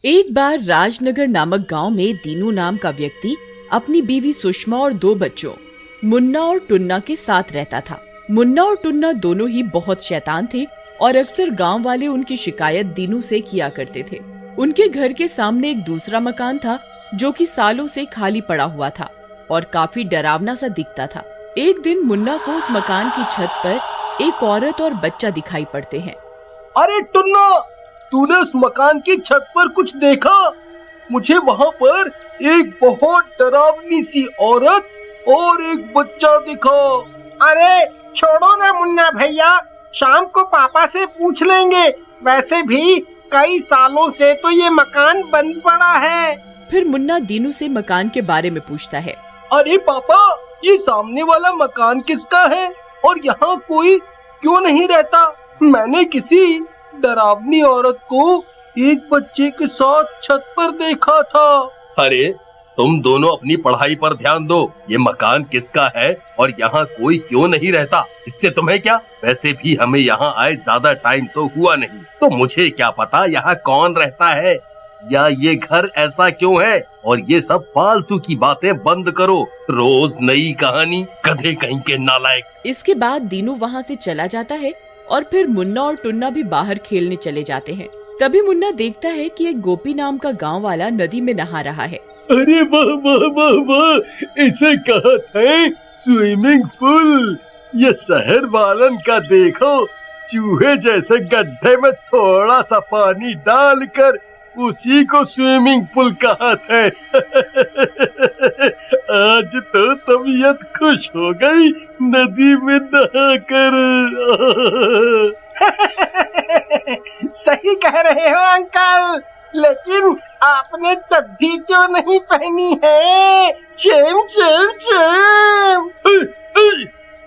एक बार राजनगर नामक गांव में दीनू नाम का व्यक्ति अपनी बीवी सुषमा और 2 बच्चों मुन्ना और टुन्ना के साथ रहता था। मुन्ना और टुन्ना दोनों ही बहुत शैतान थे और अक्सर गांव वाले उनकी शिकायत दीनू से किया करते थे। उनके घर के सामने एक दूसरा मकान था जो कि सालों से खाली पड़ा हुआ था और काफी डरावना सा दिखता था। एक दिन मुन्ना को उस मकान की छत पर एक औरत और बच्चा दिखाई पड़ते हैं। अरे टुन्ना, तूने उस मकान की छत पर कुछ देखा? मुझे वहाँ पर एक बहुत डरावनी सी औरत और एक बच्चा दिखा। अरे छोड़ो ना मुन्ना भैया, शाम को पापा से पूछ लेंगे। वैसे भी कई सालों से तो ये मकान बंद पड़ा है। फिर मुन्ना दीनू से मकान के बारे में पूछता है। अरे पापा, ये सामने वाला मकान किसका है और यहाँ कोई क्यों नहीं रहता? मैंने किसी डरावनी औरत को एक बच्चे के साथ छत पर देखा था। अरे तुम दोनों अपनी पढ़ाई पर ध्यान दो। ये मकान किसका है और यहाँ कोई क्यों नहीं रहता, इससे तुम्हें क्या? वैसे भी हमें यहाँ आए ज्यादा टाइम तो हुआ नहीं, तो मुझे क्या पता यहाँ कौन रहता है या ये घर ऐसा क्यों है। और ये सब फालतू की बातें बंद करो, रोज नई कहानी, गधे कहीं के नालायक। इसके बाद दीनू वहाँ से चला जाता है और फिर मुन्ना और टुन्ना भी बाहर खेलने चले जाते हैं। तभी मुन्ना देखता है कि एक गोपी नाम का गांव वाला नदी में नहा रहा है। अरे वाह वाह वाह वाह, इसे कहते हैं स्विमिंग पूल। ये शहर वालन का देखो, चूहे जैसे गड्ढे में थोड़ा सा पानी डालकर उसी को स्विमिंग पूल कहते हैं। आज तो तबीयत खुश हो गई नदी में नहाकर। सही कह रहे हो अंकल, लेकिन आपने चड्डी क्यों नहीं पहनी है? Shem Shem Shem.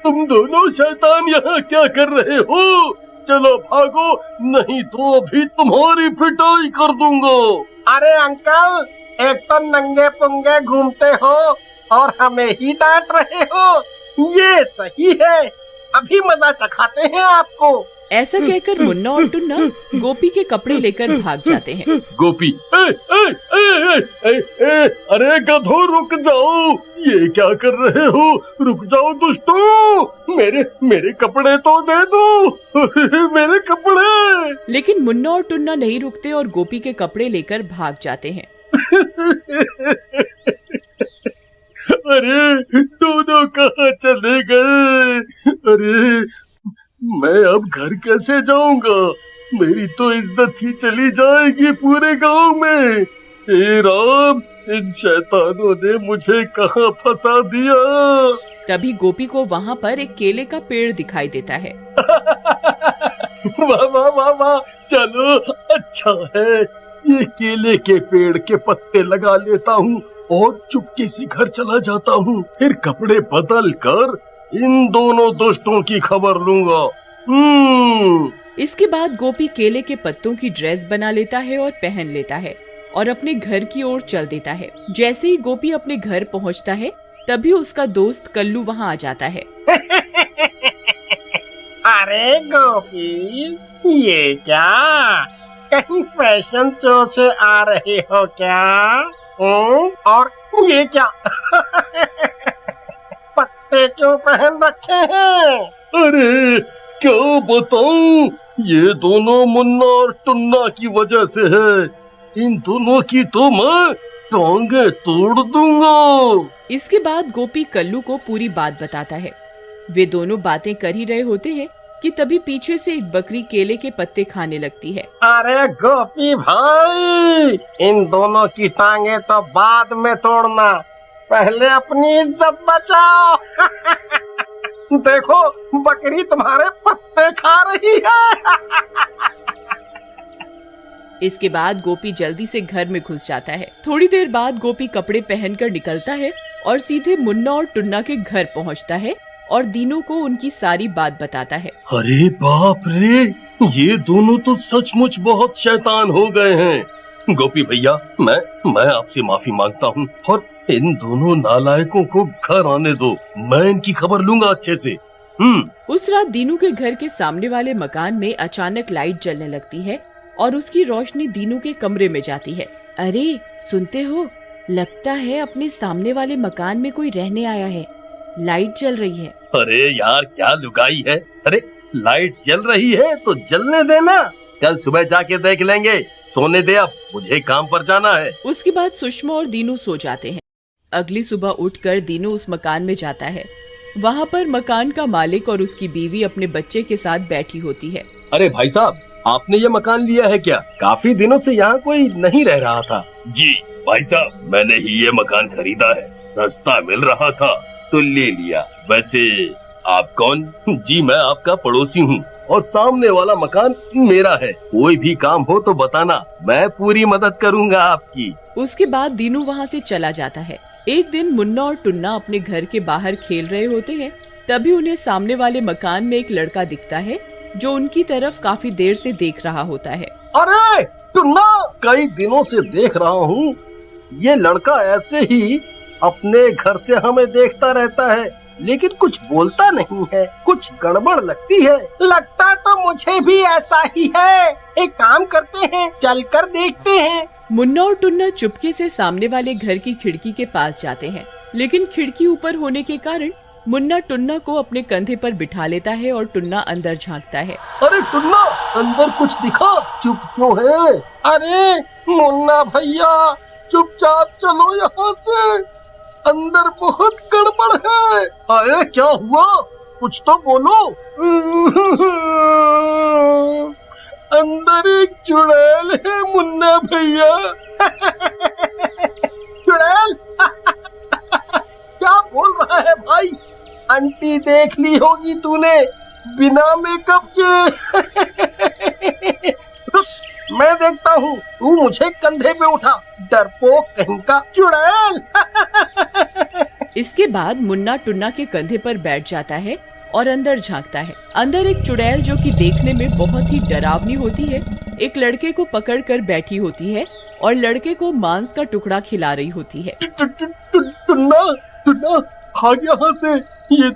तुम दोनों शैतान यहाँ क्या कर रहे हो? चलो भागो, नहीं तो अभी तुम्हारी पिटाई कर दूंगा। अरे अंकल, एक तो नंगे पुंगे घूमते हो और हमें ही डांट रहे हो। ये सही है, अभी मजा चखाते हैं आपको। ऐसा कहकर मुन्ना और टुन्ना गोपी के कपड़े लेकर भाग जाते हैं। गोपी, अरे गधो रुक जाओ, ये क्या कर रहे हो? रुक जाओ दुष्टों, मेरे कपड़े तो दे दो। मेरे कपड़े। लेकिन मुन्ना और टुन्ना नहीं रुकते और गोपी के कपड़े लेकर भाग जाते हैं। अरे दोनों कहाँ चले गए? अरे मैं अब घर कैसे जाऊंगा? मेरी तो इज्जत ही चली जाएगी पूरे गांव में। हे राम, इन शैतानों ने मुझे कहाँ फंसा दिया। तभी गोपी को वहाँ पर एक केले का पेड़ दिखाई देता है। वाह वाह वाह वाह, चलो अच्छा है, ये केले के पेड़ के पत्ते लगा लेता हूँ और चुपके से घर चला जाता हूँ। फिर कपड़े बदल कर इन दोनों दोस्तों की खबर लूंगा। इसके बाद गोपी केले के पत्तों की ड्रेस बना लेता है और पहन लेता है और अपने घर की ओर चल देता है। जैसे ही गोपी अपने घर पहुंचता है, तभी उसका दोस्त कल्लू वहां आ जाता है। अरे गोपी, ये क्या? कहीं फैशन शो से आ रहे हो क्या? और ये क्या? पत्ते क्यों पहन रखे हैं? अरे क्या बताऊं, ये दोनों मुन्ना और टुन्ना की वजह से है। इन दोनों की तो मैं टांगे तोड़ दूंगा। इसके बाद गोपी कल्लू को पूरी बात बताता है। वे दोनों बातें कर ही रहे होते हैं कि तभी पीछे से एक बकरी केले के पत्ते खाने लगती है। अरे गोपी भाई, इन दोनों की टांगे तो बाद में तोड़ना, पहले अपनी इज्जत बचाओ। देखो, बकरी तुम्हारे पत्ते खा रही है। इसके बाद गोपी जल्दी से घर में घुस जाता है। थोड़ी देर बाद गोपी कपड़े पहनकर निकलता है और सीधे मुन्ना और टुन्ना के घर पहुंचता है और दीनू को उनकी सारी बात बताता है। अरे बाप रे, ये दोनों तो सचमुच बहुत शैतान हो गए हैं। गोपी भैया, मैं आपसे माफी मांगता हूँ और इन दोनों नालायकों को घर आने दो। मैं इनकी खबर लूंगा अच्छे से। उस रात दीनू के घर के सामने वाले मकान में अचानक लाइट जलने लगती है और उसकी रोशनी दीनू के कमरे में जाती है। अरे सुनते हो, लगता है अपने सामने वाले मकान में कोई रहने आया है। लाइट जल रही है। अरे यार क्या लुगाई है। अरे लाइट जल रही है तो जलने देना, कल सुबह जाके देख लेंगे। सोने दे, अब मुझे काम पर जाना है। उसके बाद सुषमा और दीनू सो जाते हैं। अगली सुबह उठकर दीनू उस मकान में जाता है। वहाँ पर मकान का मालिक और उसकी बीवी अपने बच्चे के साथ बैठी होती है। अरे भाई साहब, आपने ये मकान लिया है क्या? काफी दिनों से यहाँ कोई नहीं रह रहा था। जी भाई साहब, मैंने ही ये मकान खरीदा है, सस्ता मिल रहा था तो ले लिया। वैसे आप कौन? जी मैं आपका पड़ोसी हूँ और सामने वाला मकान मेरा है। कोई भी काम हो तो बताना, मैं पूरी मदद करूँगा आपकी। उसके बाद दीनू वहाँ से चला जाता है। एक दिन मुन्ना और टुन्ना अपने घर के बाहर खेल रहे होते हैं। तभी उन्हें सामने वाले मकान में एक लड़का दिखता है जो उनकी तरफ काफी देर से देख रहा होता है। अरे टुन्ना, कई दिनों से देख रहा हूँ, ये लड़का ऐसे ही अपने घर से हमें देखता रहता है, लेकिन कुछ बोलता नहीं है। कुछ गड़बड़ लगती है। लगता तो मुझे भी ऐसा ही है। एक काम करते हैं, चलकर देखते हैं। मुन्ना और टुन्ना चुपके से सामने वाले घर की खिड़की के पास जाते हैं, लेकिन खिड़की ऊपर होने के कारण मुन्ना टुन्ना को अपने कंधे पर बिठा लेता है और टुन्ना अंदर झांकता है। अरे टुन्ना, अंदर कुछ दिखा? चुप क्यों है? अरे मुन्ना भैया, चुपचाप चलो यहाँ से, अंदर बहुत गड़बड़ है। अरे क्या हुआ? कुछ तो बोलो। अंदर एक चुड़ैल है मुन्ना भैया। चुड़ैल? क्या बोल रहा है भाई? आंटी देख ली होगी तूने बिना मेकअप के। मैं देखता हूँ, तू मुझे कंधे पे उठा, डरपोक कहीं का चुड़ैल। इसके बाद मुन्ना टुन्ना के कंधे पर बैठ जाता है और अंदर झांकता है। अंदर एक चुड़ैल, जो कि देखने में बहुत ही डरावनी होती है, एक लड़के को पकड़कर बैठी होती है और लड़के को मांस का टुकड़ा खिला रही होती है। टुन्ना, टुन्ना भाग यहाँ से, ये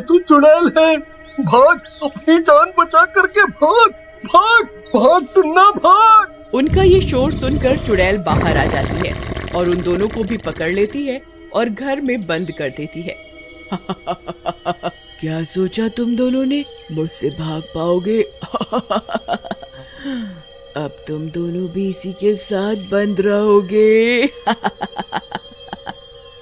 तू चुड़ैल है। भाग, अपनी जान बचा करके भाग, भाग, भाग टुन्ना भाग। उनका ये शोर सुनकर चुड़ैल बाहर आ जाती है और उन दोनों को भी पकड़ लेती है और घर में बंद कर देती है। क्या सोचा तुम दोनों ने मुझसे भाग पाओगे? अब तुम दोनों भी इसी के साथ बंद रहोगे।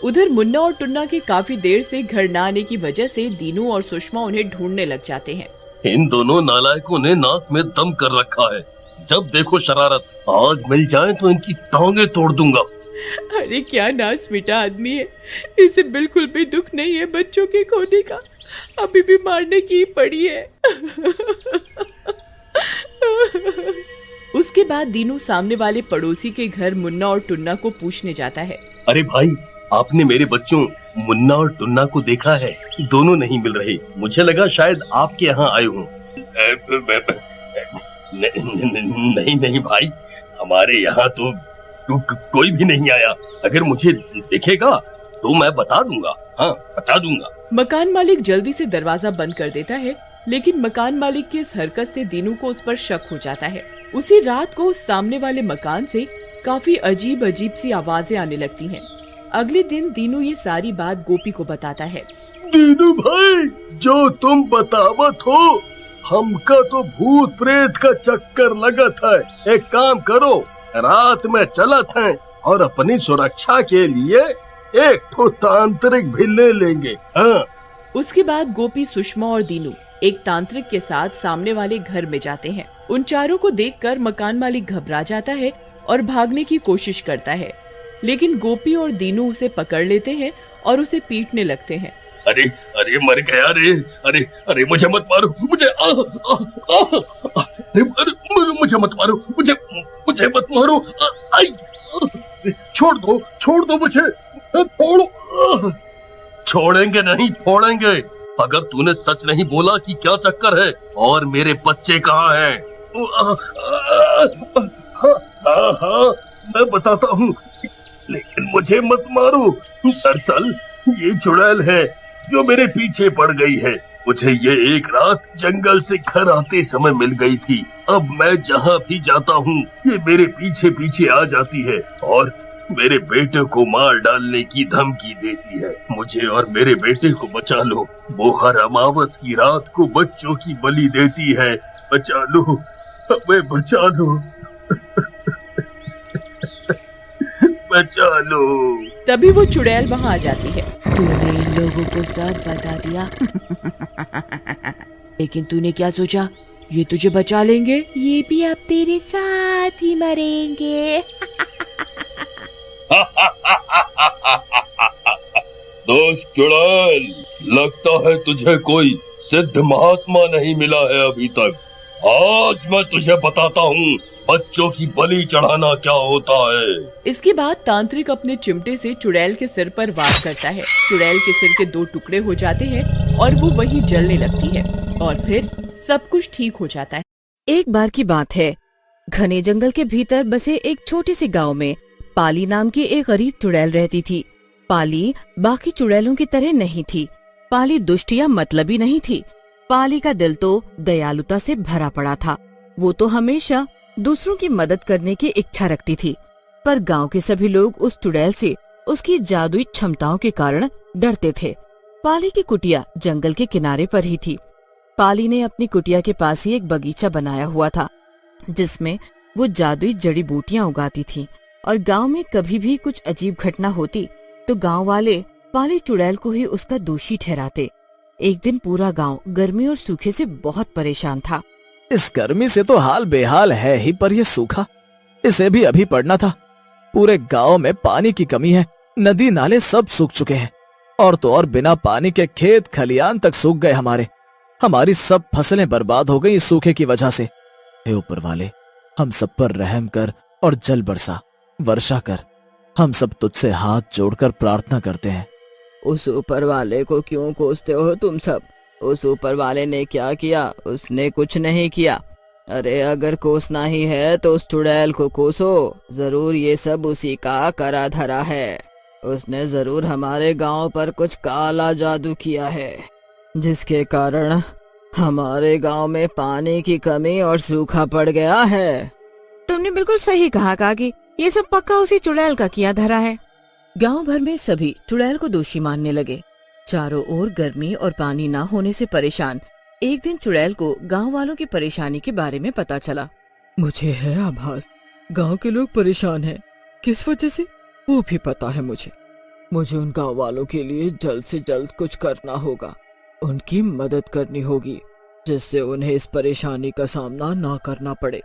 उधर मुन्ना और टुन्ना के काफी देर से घर न आने की वजह से दीनू और सुषमा उन्हें ढूंढने लग जाते हैं। इन दोनों नालायकों ने नाक में दम कर रखा है। जब देखो शरारत। आज मिल जाए तो इनकी टांगे तोड़ दूंगा। अरे क्या नास मिटा आदमी है, इसे बिल्कुल भी दुख नहीं है बच्चों के खोने का, अभी भी मारने की पड़ी है। उसके बाद दीनू सामने वाले पड़ोसी के घर मुन्ना और टुन्ना को पूछने जाता है। अरे भाई, आपने मेरे बच्चों मुन्ना और टुन्ना को देखा है? दोनों नहीं मिल रहे। मुझे लगा शायद आपके यहाँ आए हूँ। नहीं भाई, हमारे यहाँ तो कोई भी नहीं आया। अगर मुझे दिखेगा तो मैं बता दूंगा। हाँ, बता दूंगा। मकान मालिक जल्दी से दरवाजा बंद कर देता है, लेकिन मकान मालिक की इस हरकत से दीनू को उस पर शक हो जाता है। उसी रात को उस सामने वाले मकान से काफी अजीब अजीब सी आवाजें आने लगती हैं। अगले दिन दीनू ये सारी बात गोपी को बताता है। दीनू भाई, जो तुम बतावत हो, हमका तो भूत प्रेत का चक्कर लगत है। एक काम करो, रात में चलत हैं और अपनी सुरक्षा के लिए एक ठो तांत्रिक भी ले लेंगे। हाँ। उसके बाद गोपी, सुषमा और दीनू एक तांत्रिक के साथ सामने वाले घर में जाते हैं। उन चारों को देखकर मकान मालिक घबरा जाता है और भागने की कोशिश करता है, लेकिन गोपी और दीनू उसे पकड़ लेते हैं और उसे पीटने लगते हैं। अरे अरे मर गया रे। अरे अरे मुझे मत मारो, मुझे मुझे मत मारो, मुझे मत मारो। छोड़ दो मुझे, छोड़ो। छोड़ेंगे नहीं, फोड़ेंगे। अगर तूने सच नहीं बोला कि क्या चक्कर है और मेरे बच्चे कहाँ हैं? हाँ, मैं बताता हूँ, लेकिन मुझे मत मारो। दरअसल ये चुड़ैल है जो मेरे पीछे पड़ गई है। मुझे ये एक रात जंगल से घर आते समय मिल गई थी। अब मैं जहाँ भी जाता हूँ ये मेरे पीछे पीछे आ जाती है और मेरे बेटे को मार डालने की धमकी देती है। मुझे और मेरे बेटे को बचा लो। वो हर अमावस की रात को बच्चों की बलि देती है। बचा लो, हमें बचा लो। बचा लो। तभी वो चुड़ैल वहाँ आ जाती है। तूने इन लोगों को सब बता दिया लेकिन तूने क्या सोचा ये तुझे बचा लेंगे? ये भी अब तेरे साथ ही मरेंगे। दोस्त चुड़ैल, लगता है तुझे कोई सिद्ध महात्मा नहीं मिला है अभी तक। आज मैं तुझे बताता हूँ बच्चों की बलि चढ़ाना क्या होता है। इसके बाद तांत्रिक अपने चिमटे से चुड़ैल के सिर पर वार करता है। चुड़ैल के सिर के 2 टुकड़े हो जाते हैं और वो वहीं जलने लगती है और फिर सब कुछ ठीक हो जाता है। एक बार की बात है, घने जंगल के भीतर बसे एक छोटे से गांव में पाली नाम की एक गरीब चुड़ैल रहती थी। पाली बाकी चुड़ैलों की तरह नहीं थी। पाली दुष्ट या मतलबी नहीं थी। पाली का दिल तो दयालुता से भरा पड़ा था। वो तो हमेशा दूसरों की मदद करने की इच्छा रखती थी, पर गांव के सभी लोग उस चुड़ैल से उसकी जादुई क्षमताओं के कारण डरते थे। पाली की कुटिया जंगल के किनारे पर ही थी। पाली ने अपनी कुटिया के पास ही एक बगीचा बनाया हुआ था जिसमें वो जादुई जड़ी बूटियां उगाती थी और गांव में कभी भी कुछ अजीब घटना होती तो गांव वाले पाली चुड़ैल को ही उसका दोषी ठहराते। एक दिन पूरा गांव गर्मी और सूखे से बहुत परेशान था। इस गर्मी से तो हाल बेहाल है ही, पर ये सूखा, इसे भी अभी पड़ना था। पूरे गांव में पानी की कमी है। नदी नाले सब सूख चुके हैं और तो और बिना पानी के खेत खलियान तक सूख गए। हमारी सब फसलें बर्बाद हो गई इस सूखे की वजह से। हे ऊपर वाले, हम सब पर रहम कर और जल वर्षा कर। हम सब तुझसे हाथ जोड़कर प्रार्थना करते हैं। उस ऊपर वाले को क्यों कोसते हो तुम सब? उस ऊपर वाले ने क्या किया? उसने कुछ नहीं किया। अरे अगर कोसना ही है तो उस चुड़ैल को कोसो। जरूर ये सब उसी का करा धरा है। उसने जरूर हमारे गांव पर कुछ काला जादू किया है जिसके कारण हमारे गांव में पानी की कमी और सूखा पड़ गया है। तुमने बिल्कुल सही कहा काकी, ये सब पक्का उसी चुड़ैल का किया धरा है। गांव भर में सभी चुड़ैल को दोषी मानने लगे। चारों ओर गर्मी और पानी ना होने से परेशान एक दिन चुड़ैल को गांव वालों की परेशानी के बारे में पता चला। मुझे है आभास गांव के लोग परेशान हैं। किस वजह से वो भी पता है मुझे उन गांव वालों के लिए जल्द से जल्द कुछ करना होगा। उनकी मदद करनी होगी जिससे उन्हें इस परेशानी का सामना ना करना पड़े।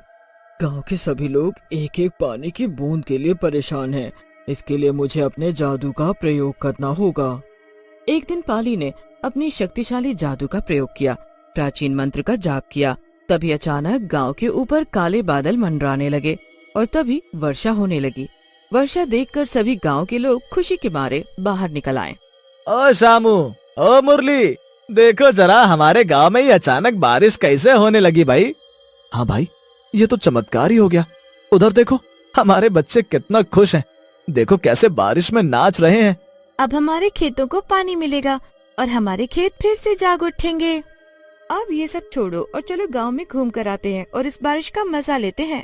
गांव के सभी लोग एक एक पानी की बूंद के लिए परेशान हैं। इसके लिए मुझे अपने जादू का प्रयोग करना होगा। एक दिन पाली ने अपनी शक्तिशाली जादू का प्रयोग किया, प्राचीन मंत्र का जाप किया। तभी अचानक गांव के ऊपर काले बादल मंडराने लगे और तभी वर्षा होने लगी। वर्षा देखकर सभी गांव के लोग खुशी के मारे बाहर निकल आए। ओ शामू, ओ मुरली, देखो जरा हमारे गांव में ये अचानक बारिश कैसे होने लगी भाई। हाँ भाई, ये तो चमत्कार ही हो गया। उधर देखो हमारे बच्चे कितना खुश हैं। देखो कैसे बारिश में नाच रहे हैं। अब हमारे खेतों को पानी मिलेगा और हमारे खेत फिर से जाग उठेंगे। अब ये सब छोड़ो और चलो गांव में घूम कर आते हैं और इस बारिश का मजा लेते हैं।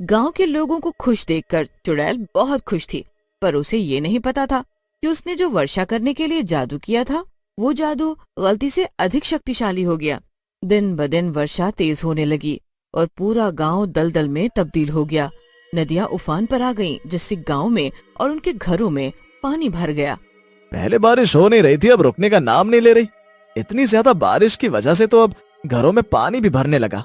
गांव के लोगों को खुश देखकर चुड़ैल बहुत खुश थी, पर उसे ये नहीं पता था कि उसने जो वर्षा करने के लिए जादू किया था वो जादू गलती से अधिक शक्तिशाली हो गया। दिन ब दिन वर्षा तेज होने लगी और पूरा गांव दलदल में तब्दील हो गया। नदियां उफान पर आ गईं, जिससे गांव में और उनके घरों में पानी भर गया। पहले बारिश हो नहीं रही थी, अब रुकने का नाम नहीं ले रही। इतनी ज्यादा बारिश की वजह से तो अब घरों में पानी भी भरने लगा।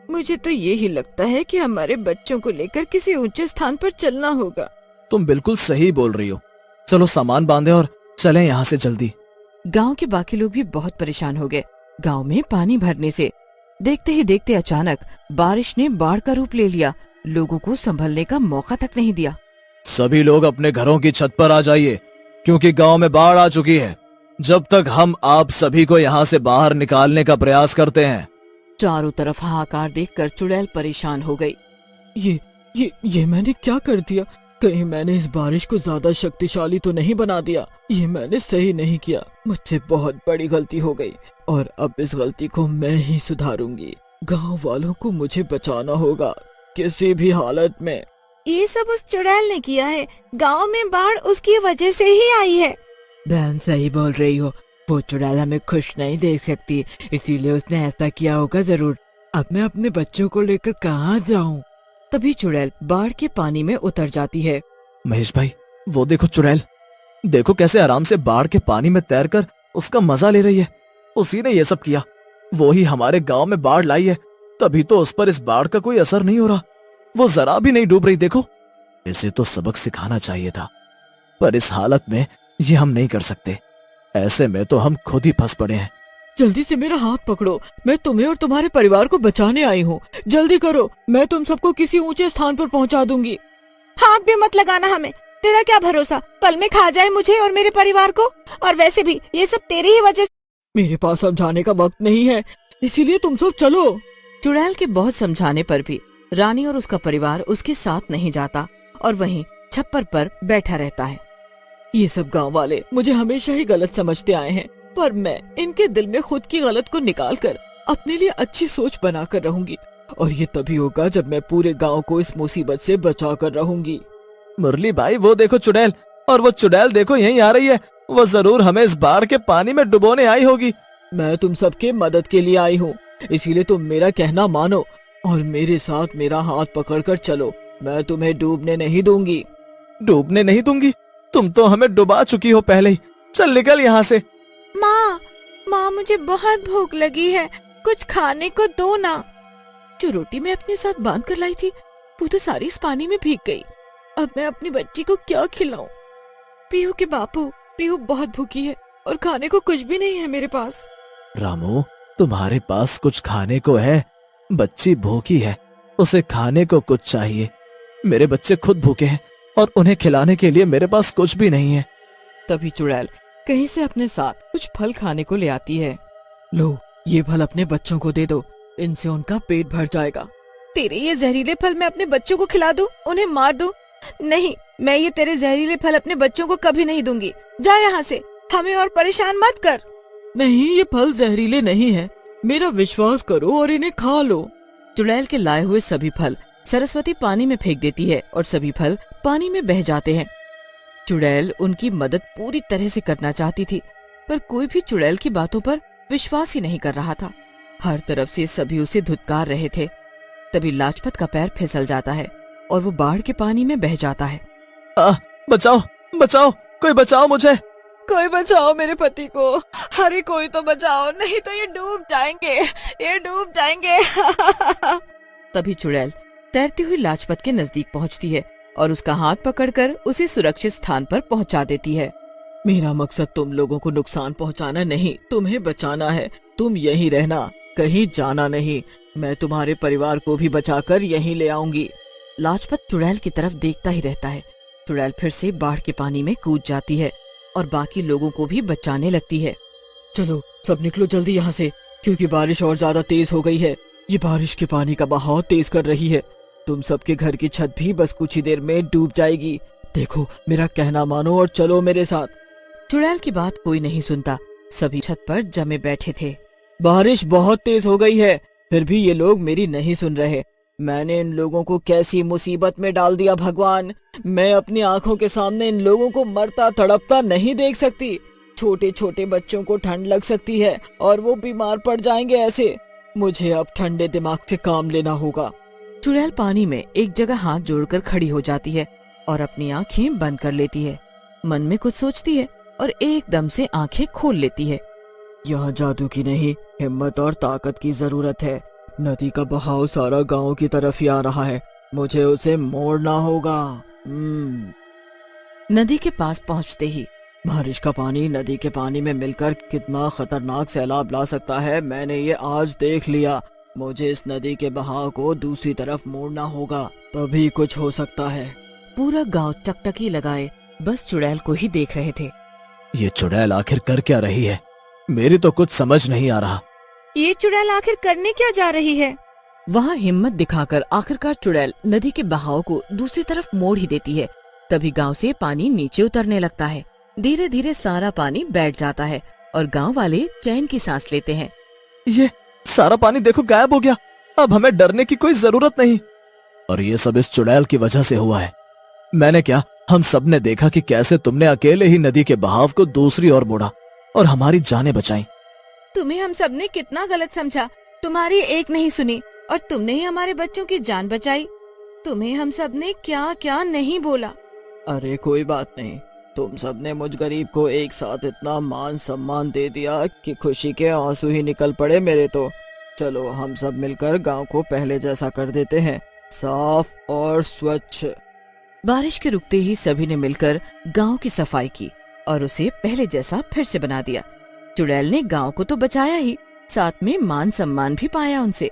मुझे तो यही लगता है कि हमारे बच्चों को लेकर किसी ऊंचे स्थान पर चलना होगा। तुम बिल्कुल सही बोल रही हो। चलो सामान बांधे और चलें यहाँ से जल्दी। गांव के बाकी लोग भी बहुत परेशान हो गए। गांव में पानी भरने से देखते ही देखते अचानक बारिश ने बाढ़ का रूप ले लिया। लोगों को संभलने का मौका तक नहीं दिया। सभी लोग अपने घरों की छत पर आ जाइए, क्योंकि गांव में बाढ़ आ चुकी है। जब तक हम आप सभी को यहाँ से बाहर निकालने का प्रयास करते हैं। चारों तरफ हाहाकार देखकर चुड़ैल परेशान हो गई। ये मैंने क्या कर दिया? कहीं मैंने इस बारिश को ज्यादा शक्तिशाली तो नहीं बना दिया? ये मैंने सही नहीं किया। मुझसे बहुत बड़ी गलती हो गई और अब इस गलती को मैं ही सुधारूंगी। गांव वालों को मुझे बचाना होगा किसी भी हालत में। ये सब उस चुड़ैल ने किया है। गांव में बाढ़ उसकी वजह से ही आई है। बहन सही बोल रही हो, वो चुड़ैल हमें खुश नहीं देख सकती, इसीलिए उसने ऐसा किया होगा जरूर। अब मैं अपने बच्चों को लेकर कहाँ जाऊँ? तभी चुड़ैल बाढ़ के पानी में उतर जाती है। महेश भाई, वो देखो चुड़ैल, देखो कैसे आराम से बाढ़ के पानी में तैरकर उसका मजा ले रही है। उसी ने ये सब किया, वो ही हमारे गांव में बाढ़ लाई है, तभी तो उस पर इस बाढ़ का कोई असर नहीं हो रहा। वो जरा भी नहीं डूब रही। देखो, इसे तो सबक सिखाना चाहिए था, पर इस हालत में ये हम नहीं कर सकते। ऐसे में तो हम खुद ही फंस पड़े हैं। जल्दी से मेरा हाथ पकड़ो, मैं तुम्हें और तुम्हारे परिवार को बचाने आई हूँ। जल्दी करो, मैं तुम सबको किसी ऊंचे स्थान पर पहुँचा दूंगी। हाथ भी मत लगाना हमें, तेरा क्या भरोसा पल में खा जाए मुझे और मेरे परिवार को। और वैसे भी ये सब तेरी ही वजह से। मेरे पास समझाने का वक्त नहीं है, इसीलिए तुम सब चलो। चुड़ैल के बहुत समझाने पर भी रानी और उसका परिवार उसके साथ नहीं जाता और वहीं छप्पर पर बैठा रहता है। ये सब गांव वाले मुझे हमेशा ही गलत समझते आए हैं, पर मैं इनके दिल में खुद की गलत को निकालकर अपने लिए अच्छी सोच बनाकर रहूंगी, और ये तभी होगा जब मैं पूरे गांव को इस मुसीबत से बचा कर रहूंगी। मुरली भाई, वो देखो चुड़ैल, और वो चुड़ैल देखो यहीं आ रही है। वो जरूर हमें इस बाढ़ के पानी में डुबोने आई होगी। मैं तुम सबके मदद के लिए आई हूँ, इसीलिए तुम मेरा कहना मानो और मेरे साथ मेरा हाथ पकड़कर चलो। मैं तुम्हें डूबने नहीं दूंगी। डूबने नहीं दूंगी? तुम तो हमें डुबा चुकी हो पहले ही। चल निकल यहाँ से। माँ मुझे बहुत भूख लगी है, कुछ खाने को दो ना। जो रोटी मैं अपने साथ बांध कर लाई थी वो तो सारी इस पानी में भीग गई। अब मैं अपनी बच्ची को क्या खिलाऊं? पीहू के बापू, पीहू बहुत भूखी है और खाने को कुछ भी नहीं है मेरे पास। रामू, तुम्हारे पास कुछ खाने को है? बच्ची भूखी है, उसे खाने को कुछ चाहिए। मेरे बच्चे खुद भूखे हैं और उन्हें खिलाने के लिए मेरे पास कुछ भी नहीं है। तभी चुड़ैल कहीं से अपने साथ कुछ फल खाने को ले आती है। लो, ये फल अपने बच्चों को दे दो, इनसे उनका पेट भर जाएगा। तेरे ये जहरीले फल मैं अपने बच्चों को खिला दूं, उन्हें मार दूं? नहीं, मैं ये तेरे जहरीले फल अपने बच्चों को कभी नहीं दूंगी। जा यहाँ से, हमें और परेशान मत कर। नहीं, ये फल जहरीले नहीं है, मेरा विश्वास करो और इन्हें खा लो। चुड़ैल के लाए हुए सभी फल सरस्वती पानी में फेंक देती है और सभी फल पानी में बह जाते हैं। चुड़ैल उनकी मदद पूरी तरह से करना चाहती थी, पर कोई भी चुड़ैल की बातों पर विश्वास ही नहीं कर रहा था। हर तरफ से सभी उसे धुतकार रहे थे। तभी लाजपत का पैर फिसल जाता है और वो बाढ़ के पानी में बह जाता है। बचाओ, बचाओ, कोई बचाओ मुझे। कोई बचाओ मेरे पति को। अरे कोई तो बचाओ, नहीं तो ये डूब जाएंगे, ये डूब जाएंगे। तभी चुड़ैल तैरती हुई लाजपत के नजदीक पहुंचती है और उसका हाथ पकड़कर उसे सुरक्षित स्थान पर पहुंचा देती है। मेरा मकसद तुम लोगों को नुकसान पहुंचाना नहीं, तुम्हें बचाना है। तुम यहीं रहना, कहीं जाना नहीं। मैं तुम्हारे परिवार को भी बचाकर यहीं ले आऊंगी। लाजपत चुड़ैल की तरफ देखता ही रहता है। चुड़ैल फिर से बाढ़ के पानी में कूद जाती है और बाकी लोगों को भी बचाने लगती है। चलो सब निकलो जल्दी यहाँ से, क्योंकि बारिश और ज्यादा तेज हो गई है। ये बारिश के पानी का बहाव तेज कर रही है। तुम सबके घर की छत भी बस कुछ ही देर में डूब जाएगी। देखो, मेरा कहना मानो और चलो मेरे साथ। चुड़ैल की बात कोई नहीं सुनता। सभी छत पर जमे बैठे थे। बारिश बहुत तेज हो गई है, फिर भी ये लोग मेरी नहीं सुन रहे। मैंने इन लोगों को कैसी मुसीबत में डाल दिया भगवान। मैं अपनी आंखों के सामने इन लोगों को मरता तड़पता नहीं देख सकती। छोटे छोटे बच्चों को ठंड लग सकती है और वो बीमार पड़ जाएंगे ऐसे। मुझे अब ठंडे दिमाग से काम लेना होगा। चुड़ैल पानी में एक जगह हाथ जोड़कर खड़ी हो जाती है और अपनी आंखें बंद कर लेती है। मन में कुछ सोचती है और एकदम से आंखें खोल लेती है। यहाँ जादू की नहीं, हिम्मत और ताकत की जरूरत है। नदी का बहाव सारा गांव की तरफ ही आ रहा है, मुझे उसे मोड़ना होगा। नदी के पास पहुँचते ही बारिश का पानी नदी के पानी में मिलकर कितना खतरनाक सैलाब ला सकता है, मैंने ये आज देख लिया। मुझे इस नदी के बहाव को दूसरी तरफ मोड़ना होगा, तभी कुछ हो सकता है। पूरा गांव टकटकी लगाए बस चुड़ैल को ही देख रहे थे। ये चुड़ैल आखिर कर क्या रही है? मेरी तो कुछ समझ नहीं आ रहा। ये चुड़ैल आखिर करने क्या जा रही है? वहाँ हिम्मत दिखाकर आखिरकार चुड़ैल नदी के बहाव को दूसरी तरफ मोड़ ही देती है। तभी गांव से पानी नीचे उतरने लगता है। धीरे धीरे सारा पानी बैठ जाता है और गांव वाले चैन की सांस लेते हैं। ये सारा पानी देखो गायब हो गया। अब हमें डरने की कोई जरूरत नहीं। और ये सब इस चुड़ैल की वजह से हुआ है। मैंने क्या, हम सब ने देखा कि कैसे तुमने अकेले ही नदी के बहाव को दूसरी ओर मोड़ा और हमारी जानें बचाई। तुम्हें हम सब ने कितना गलत समझा। तुम्हारी एक नहीं सुनी और तुमने ही हमारे बच्चों की जान बचाई। तुम्हें हम सब ने क्या क्या नहीं बोला। अरे कोई बात नहीं, तुम सब ने मुझ गरीब को एक साथ इतना मान सम्मान दे दिया कि खुशी के आंसू ही निकल पड़े मेरे तो। चलो हम सब मिलकर गांव को पहले जैसा कर देते हैं, साफ और स्वच्छ। बारिश के रुकते ही सभी ने मिलकर गांव की सफाई की और उसे पहले जैसा फिर से बना दिया। चुड़ैल ने गांव को तो बचाया ही, साथ में मान सम्मान भी पाया उनसे।